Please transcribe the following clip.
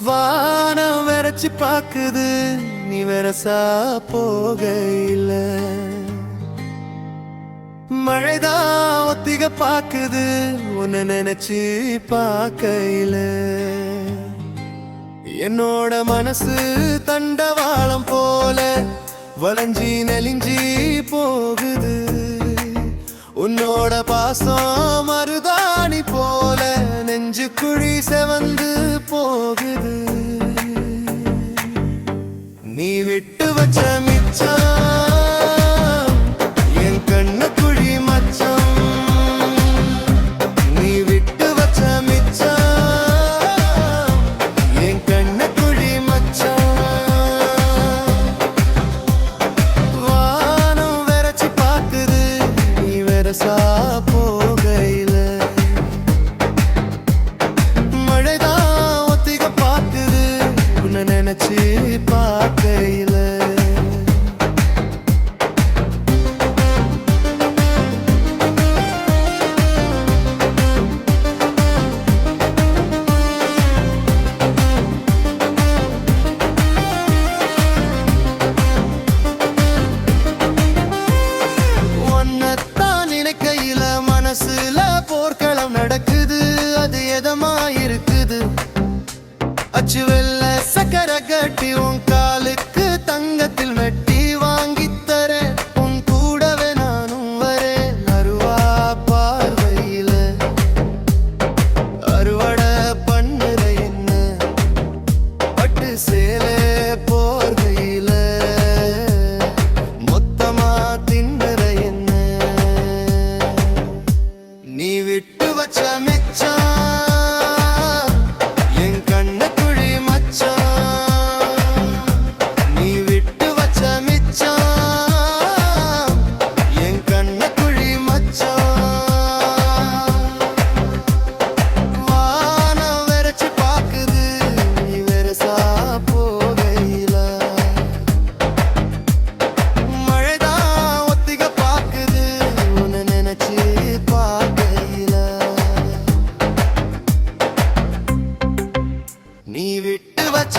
வானம் வெறச்சி பாக்குது நீ வெரசா போகையில, மழைதான் ஒத்திக பாக்குது உன்னை நினைச்சு பாக்கையில. என்னோட மனசு தண்டவாளம் போல வளைஞ்சி நெலிஞ்சி போகுது. உன்னோட பாசம் மருதாணி போல நெஞ்சு குழி செவந்து போகுது. நீ விட்டு வச்ச மிச்சம் என் கண்ணு குழி மச்சம். நீ விட்டு வச்ச மிச்சம் என் கண்ணு குழி மச்சம். வானம் வெறச்சி பாக்குது நீ வெரசா போகையில, மழைதான் ஒத்திக பாக்குது உன்னை நினைச்சு பாக்கையில. மனசுல போர்க்களம் நடக்குது, அது எதமா இருக்குது. அச்சு வெள்ள சக்கர கட்டி உன் காலுக்கு தங்கத்தில் மெட்டி வாங்கித்தர உன் கூடவே நானும் வரேன். அருவா பார்வையில அறுவட பண்ணுற என்ன, பட்டு சேலை போர்வையில மொத்தமா தின்னுற என்ன. நீ விட்டு வச்ச மிச்சம் என் கண்ணு குழி மச்சம். நீ விட்டு வச்ச மிச்சம் என் கண்ணு குழி மச்சம். வானம் வெறச்சி பாக்குது நீ வெரசா போகையில, மழைதான் ஒத்திக பாக்குது உன்னை நினைச்சு பாக்கையில. நீ விட்டு வச்ச